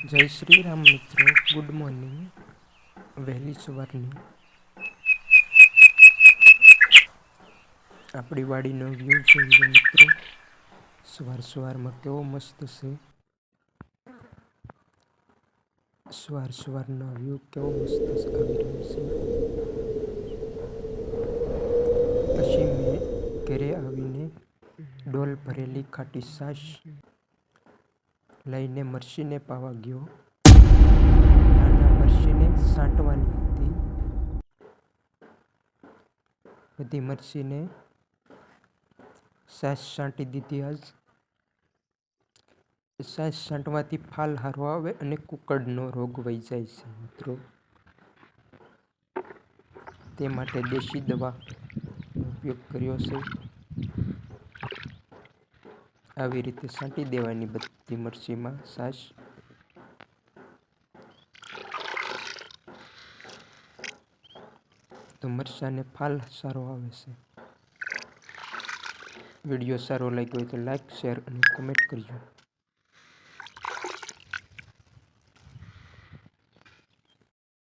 જય શ્રી રામ મિત્રો, good morning. વહેલી સવારની આપણી વાડીનો વ્યૂ જોઈએ મિત્રો. સવારમાં કેવો મસ્ત છે. સવારનો વ્યૂ કેવો મસ્ત આવી રહ્યો છે. પછી મેં ઘરે આવીને ડોલ ભરેલી ખાટી છાશ લઈને મરસીને પાવા ગયો. નાના મરસીને છાંટવાની હતી. બધી મરસીને છાશ છાંટી દીધી. આજ છાશ છાંટવાથી ફાલ સારો આવે અને કુકળનો રોગ વહી જાય છે મિત્રો. તે માટે દેશી દવાનો ઉપયોગ કર્યો છે. આવી રીતે છાંટી દેવાની બધી મરચીમાં છાશ. તો મરચાંને ફાલ સારો આવે છે. વિડીયો સારો લાગ્યો હોય તો લાઈક, શેર અને કોમેન્ટ કરજો.